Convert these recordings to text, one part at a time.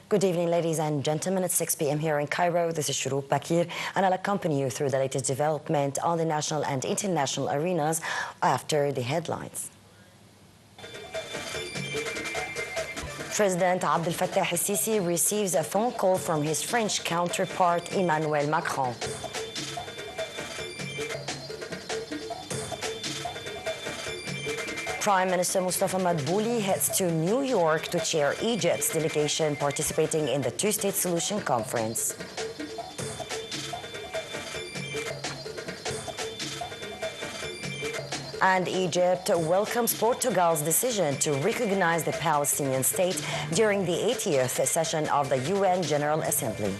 Good evening, ladies and gentlemen. It's 6 p.m. here in Cairo. This is Shuruk Bakir, and I'll accompany you through the latest development on the national and international arenas after the headlines. President Abdel Fattah el-Sisi receives a phone call from his French counterpart, Emmanuel Macron. Prime Minister Mustafa Madbouli heads to New York to chair Egypt's delegation participating in the two-state solution conference. And Egypt welcomes Portugal's decision to recognize the Palestinian state during the 80th session of the UN General Assembly.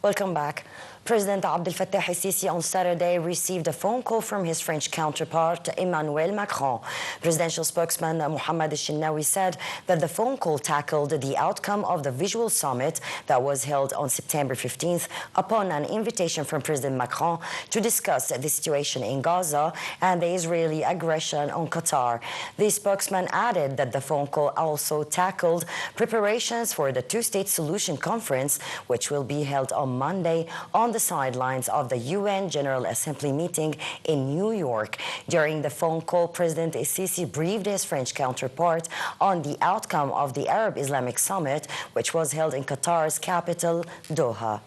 Welcome back. President Abdel Fattah el-Sisi on Saturday received a phone call from his French counterpart, Emmanuel Macron. Presidential spokesman Mohammed el-Shinnawi said that the phone call tackled the outcome of the visual summit that was held on September 15th upon an invitation from President Macron to discuss the situation in Gaza and the Israeli aggression on Qatar. The spokesman added that the phone call also tackled preparations for the two-state solution conference, which will be held on Monday on the sidelines of the UN General Assembly meeting in New York. During the phone call, President el-Sisi briefed his French counterpart on the outcome of the Arab Islamic Summit, which was held in Qatar's capital, Doha.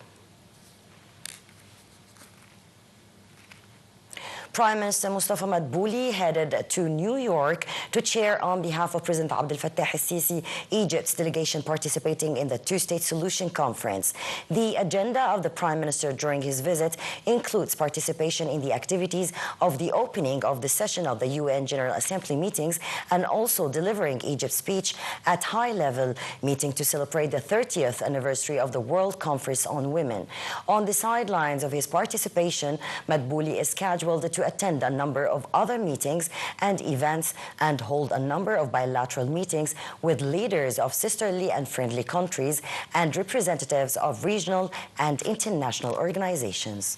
Prime Minister Mustafa Madbouli headed to New York to chair, on behalf of President Abdel Fattah el-Sisi, Egypt's delegation participating in the two-state solution conference. The agenda of the Prime Minister during his visit includes participation in the activities of the opening of the session of the UN General Assembly meetings and also delivering Egypt's speech at high-level meeting to celebrate the 30th anniversary of the World Conference on Women. On the sidelines of his participation, Madbouli is scheduled to attend a number of other meetings and events and hold a number of bilateral meetings with leaders of sisterly and friendly countries and representatives of regional and international organizations.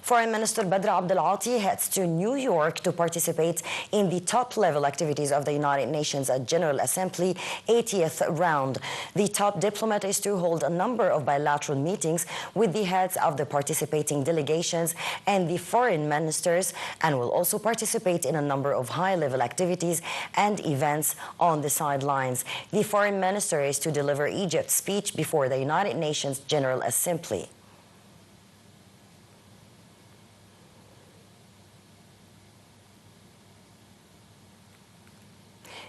Foreign Minister Badr Abdelati heads to New York to participate in the top-level activities of the United Nations General Assembly 80th round. The top diplomat is to hold a number of bilateral meetings with the heads of the participating delegations and the foreign ministers, and will also participate in a number of high-level activities and events on the sidelines. The foreign minister is to deliver Egypt's speech before the United Nations General Assembly.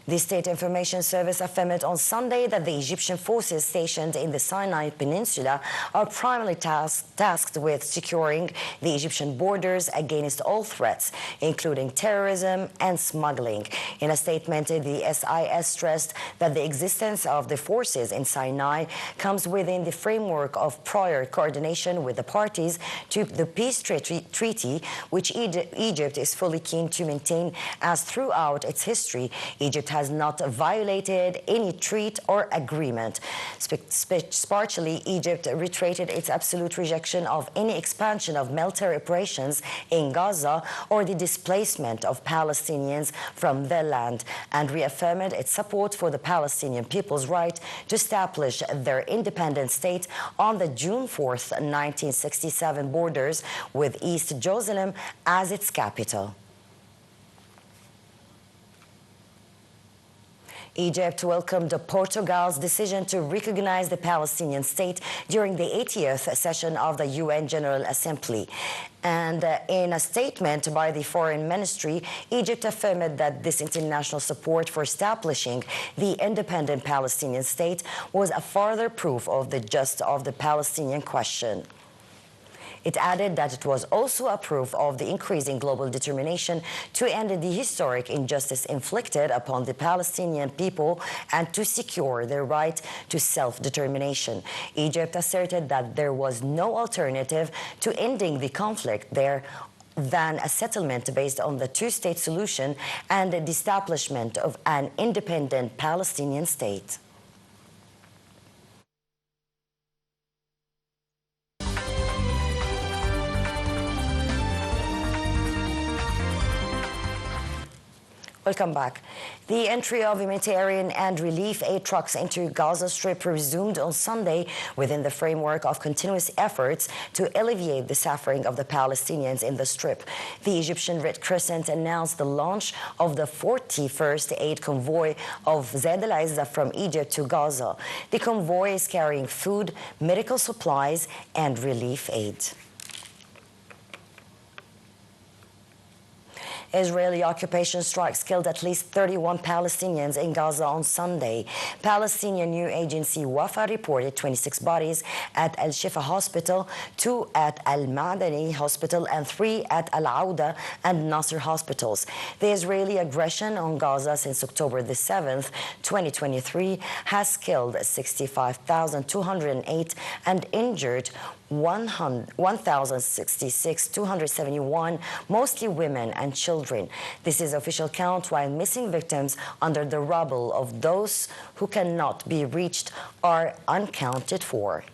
The State Information Service affirmed on Sunday that the Egyptian forces stationed in the Sinai Peninsula are primarily tasked with securing the Egyptian borders against all threats, including terrorism and smuggling. In a statement, the SIS stressed that the existence of the forces in Sinai comes within the framework of prior coordination with the parties to the peace treaty, which Egypt is fully keen to maintain, as throughout its history, Egypt has not violated any treaty or agreement. Partially, Egypt reiterated its absolute rejection of any expansion of military operations in Gaza or the displacement of Palestinians from their land, and reaffirmed its support for the Palestinian people's right to establish their independent state on the June 4th, 1967 borders with East Jerusalem as its capital. Egypt welcomed Portugal's decision to recognize the Palestinian state during the 80th session of the UN General Assembly. And in a statement by the Foreign Ministry, Egypt affirmed that this international support for establishing the independent Palestinian state was a further proof of the justice of the Palestinian question. It added that it was also a proof of the increasing global determination to end the historic injustice inflicted upon the Palestinian people and to secure their right to self-determination. Egypt asserted that there was no alternative to ending the conflict there than a settlement based on the two-state solution and the establishment of an independent Palestinian state. Welcome back. The entry of humanitarian and relief aid trucks into Gaza Strip resumed on Sunday within the framework of continuous efforts to alleviate the suffering of the Palestinians in the Strip. The Egyptian Red Crescent announced the launch of the 41st aid convoy of Zaid al-Izza from Egypt to Gaza. The convoy is carrying food, medical supplies, and relief aid. Israeli occupation strikes killed at least 31 Palestinians in Gaza on Sunday. Palestinian news agency Wafa reported 26 bodies at Al-Shifa Hospital, 2 at Al-Madani Hospital, and 3 at Al-Auda and Nasser hospitals. The Israeli aggression on Gaza since October the 7th, 2023, has killed 65,208 and injured 1,066,271, mostly women and children. This is official count, while missing victims under the rubble of those who cannot be reached are unaccounted for.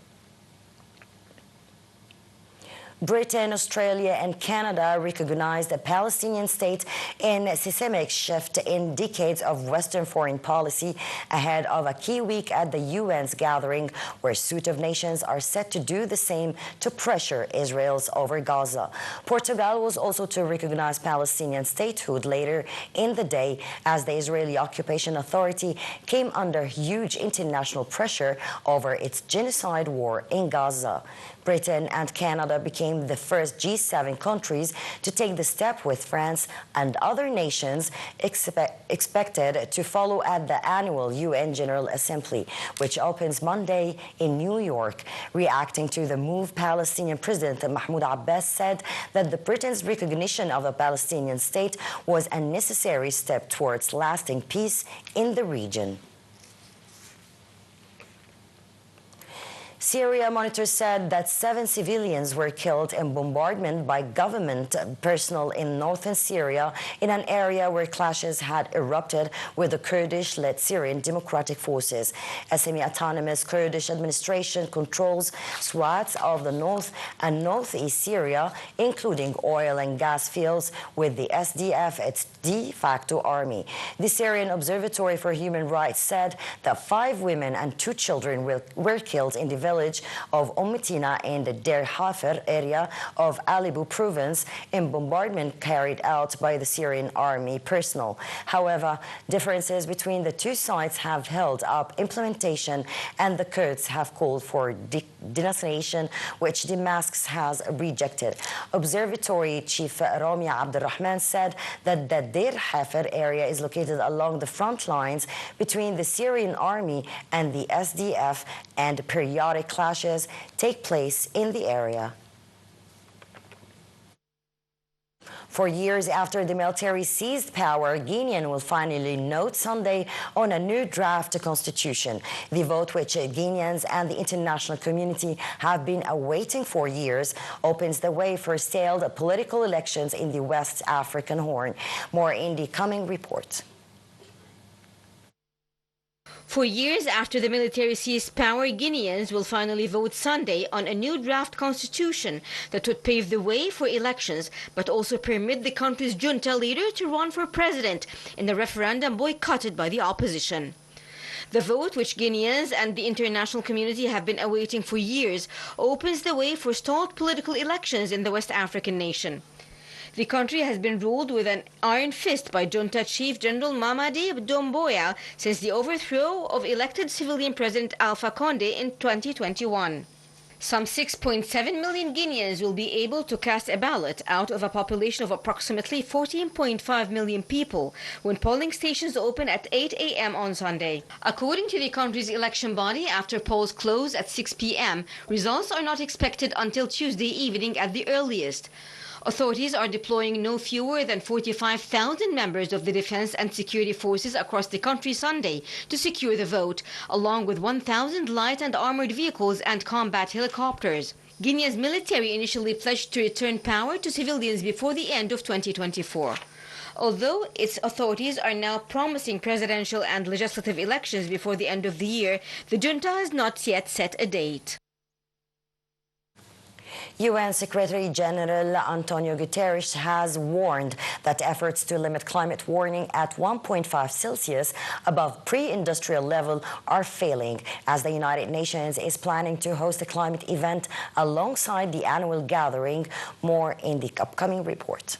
Britain, Australia, and Canada recognized a Palestinian state in a systemic shift in decades of Western foreign policy ahead of a key week at the UN's gathering, where a suite of nations are set to do the same to pressure Israel's over Gaza. Portugal was also to recognize Palestinian statehood later in the day, as the Israeli occupation authority came under huge international pressure over its genocide war in Gaza. Britain and Canada became the first G7 countries to take the step, with France and other nations expected to follow at the annual UN General Assembly, which opens Monday in New York. Reacting to the move, Palestinian President Mahmoud Abbas said that the Britain's recognition of the Palestinian state was a necessary step towards lasting peace in the region. Syria Monitor said that 7 civilians were killed in bombardment by government personnel in northern Syria, in an area where clashes had erupted with the Kurdish-led Syrian Democratic Forces. A semi-autonomous Kurdish administration controls swaths of the north and northeast Syria, including oil and gas fields, with the SDF its de facto army. The Syrian Observatory for Human Rights said that 5 women and 2 children were killed in the village of Umtina in the Der Hafer area of Alepo province in bombardment carried out by the Syrian army personnel. However, differences between the two sides have held up implementation, and the Kurds have called for denunciation, which Damascus has rejected. Observatory Chief Rami Abdurrahman said that the Der Hafer area is located along the front lines between the Syrian army and the SDF, and periodic clashes take place in the area. For years after the military seized power, Guinean will finally vote Sunday on a new draft constitution. The vote, which Guineans and the international community have been awaiting for years, opens the way for stalled political elections in the West African Horn. More in the coming report. For years after the military seized power, Guineans will finally vote Sunday on a new draft constitution that would pave the way for elections, but also permit the country's junta leader to run for president in a referendum boycotted by the opposition. The vote, which Guineans and the international community have been awaiting for years, opens the way for stalled political elections in the West African nation. The country has been ruled with an iron fist by junta chief General Mamadi Doumbouya since the overthrow of elected civilian President Alpha Condé in 2021. Some 6.7 million Guineans will be able to cast a ballot out of a population of approximately 14.5 million people when polling stations open at 8 a.m. on Sunday. According to the country's election body, after polls close at 6 p.m., results are not expected until Tuesday evening at the earliest. Authorities are deploying no fewer than 45,000 members of the defense and security forces across the country Sunday to secure the vote, along with 1,000 light and armored vehicles and combat helicopters. Guinea's military initially pledged to return power to civilians before the end of 2024. Although its authorities are now promising presidential and legislative elections before the end of the year, the junta has not yet set a date. UN Secretary General Antonio Guterres has warned that efforts to limit climate warming at 1.5 Celsius above pre-industrial level are failing, as the United Nations is planning to host a climate event alongside the annual gathering. More in the upcoming report.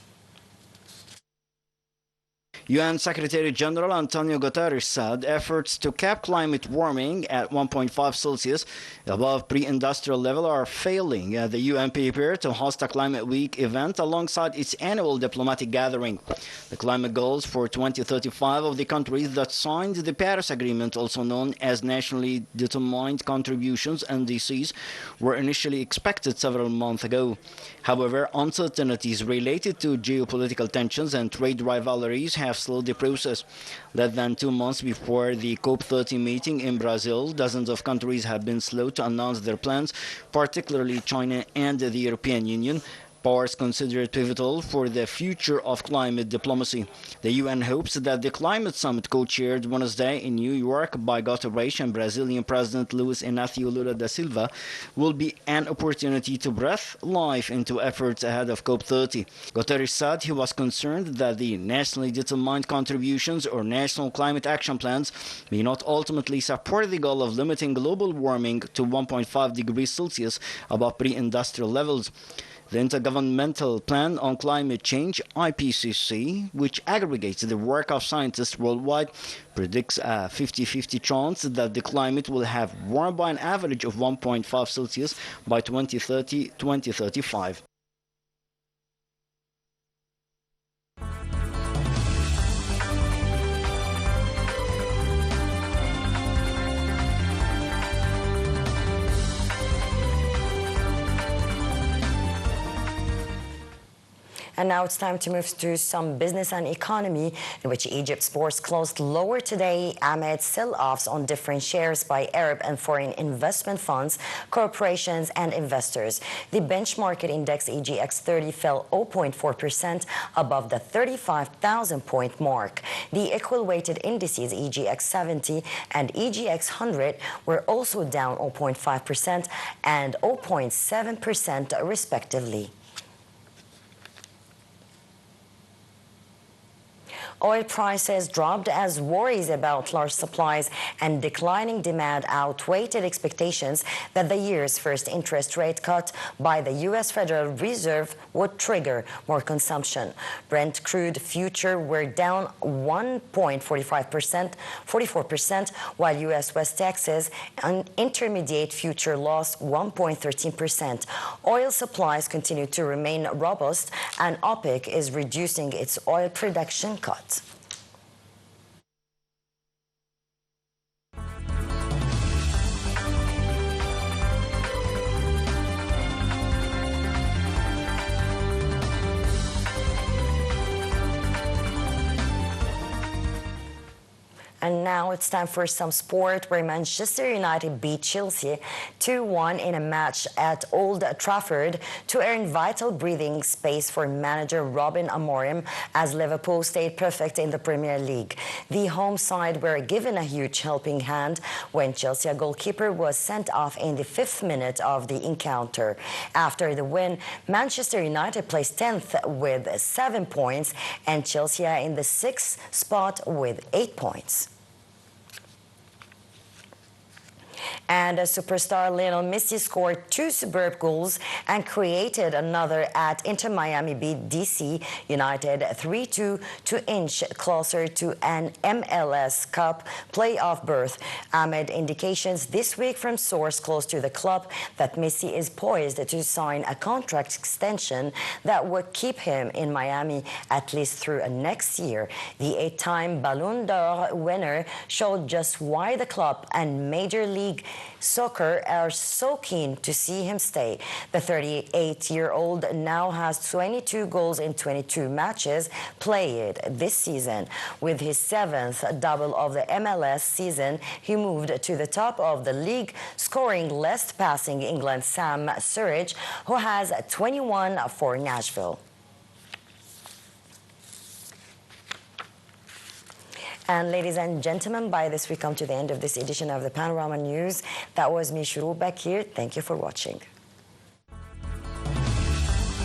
UN Secretary General Antonio Guterres said efforts to cap climate warming at 1.5 Celsius above pre-industrial level are failing as the UN prepared to host a Climate Week event alongside its annual diplomatic gathering. The climate goals for 2035 of the countries that signed the Paris Agreement, also known as Nationally Determined Contributions (NDCs), were initially expected several months ago. However, uncertainties related to geopolitical tensions and trade rivalries have slowed the process. Less than 2 months before the COP30 meeting in Brazil, dozens of countries have been slow to announce their plans, particularly China and the European Union, powers considered pivotal for the future of climate diplomacy. The UN hopes that the climate summit co-chaired Wednesday in New York by Guterres and Brazilian President Luiz Inácio Lula da Silva will be an opportunity to breathe life into efforts ahead of COP30. Guterres said he was concerned that the nationally determined contributions or national climate action plans may not ultimately support the goal of limiting global warming to 1.5 degrees Celsius above pre-industrial levels. The Intergovernmental Plan on Climate Change, IPCC, which aggregates the work of scientists worldwide, predicts a 50-50 chance that the climate will have warmed by an average of 1.5 Celsius by 2030-2035. And now it's time to move to some business and economy, in which Egypt's bourse closed lower today amid sell-offs on different shares by Arab and foreign investment funds, corporations, and investors. The benchmark index EGX 30 fell 0.4% above the 35,000-point mark. The equal-weighted indices EGX 70 and EGX 100 were also down 0.5% and 0.7% respectively. Oil prices dropped as worries about large supplies and declining demand outweighed expectations that the year's first interest rate cut by the U.S. Federal Reserve would trigger more consumption. Brent crude future were down 1.44%, while U.S. West Texas intermediate future lost 1.13%. Oil supplies continue to remain robust, and OPEC is reducing its oil production cut. And now it's time for some sport, where Manchester United beat Chelsea 2-1 in a match at Old Trafford to earn vital breathing space for manager Robin Amorim as Liverpool stayed perfect in the Premier League. The home side were given a huge helping hand when Chelsea goalkeeper was sent off in the 5th minute of the encounter. After the win, Manchester United placed 10th with 7 points and Chelsea in the 6th spot with 8 points. And superstar Lionel Messi scored 2 superb goals and created another at Inter Miami beat DC United 3-2 to inch closer to an MLS Cup playoff berth, amid indications this week from source close to the club that Messi is poised to sign a contract extension that would keep him in Miami at least through next year. The 8-time Ballon d'Or winner showed just why the club and Major League Soccer are so keen to see him stay. The 38-year-old now has 22 goals in 22 matches played this season. With his 7th double of the MLS season, he moved to the top of the league, scoring less passing England's Sam Surridge, who has 21 for Nashville. And ladies and gentlemen, by this we come to the end of this edition of the Panorama News. That was me, Shuru, back here. Thank you for watching.